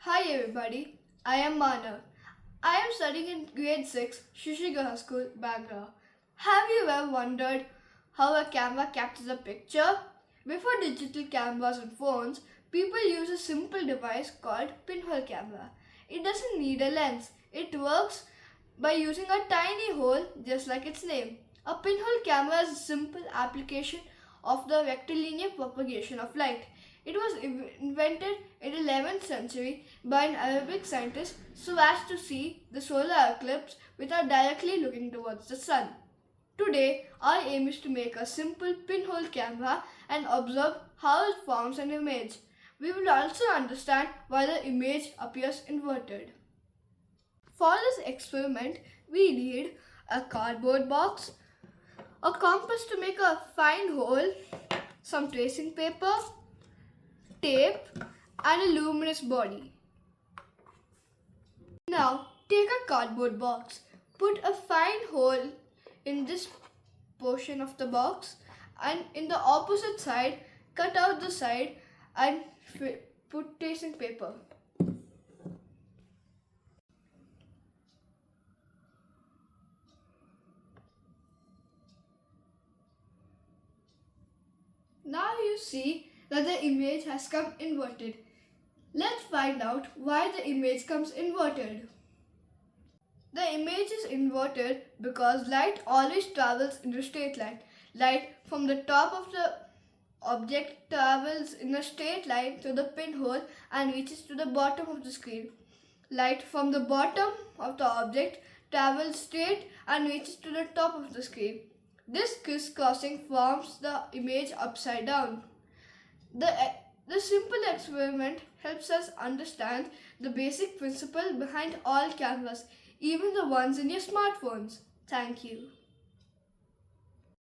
Hi everybody, I am Manav. I am studying in grade 6 Shishigala School, Bangalore. Have you ever wondered how a camera captures a picture? Before digital cameras and phones, people used a simple device called pinhole camera. It doesn't need a lens. It works by using a tiny hole just like its name. A pinhole camera is a simple application of the rectilinear propagation of light. It was invented in the 11th century by an Arabic scientist so as to see the solar eclipse without directly looking towards the sun. Today, our aim is to make a simple pinhole camera and observe how it forms an image. We will also understand why the image appears inverted. For this experiment, we need a cardboard box, a compass to make a fine hole, some tracing paper, tape, and a luminous body. Now, take a cardboard box, put a fine hole in this portion of the box, and in the opposite side, cut out the side and put tracing paper. Now you see that the image has come inverted. Let's find out why the image comes inverted. The image is inverted because light always travels in a straight line. Light from the top of the object travels in a straight line to the pinhole and reaches to the bottom of the screen. Light from the bottom of the object travels straight and reaches to the top of the screen. This crisscrossing forms the image upside down. The simple experiment helps us understand the basic principle behind all cameras, even the ones in your smartphones. Thank you.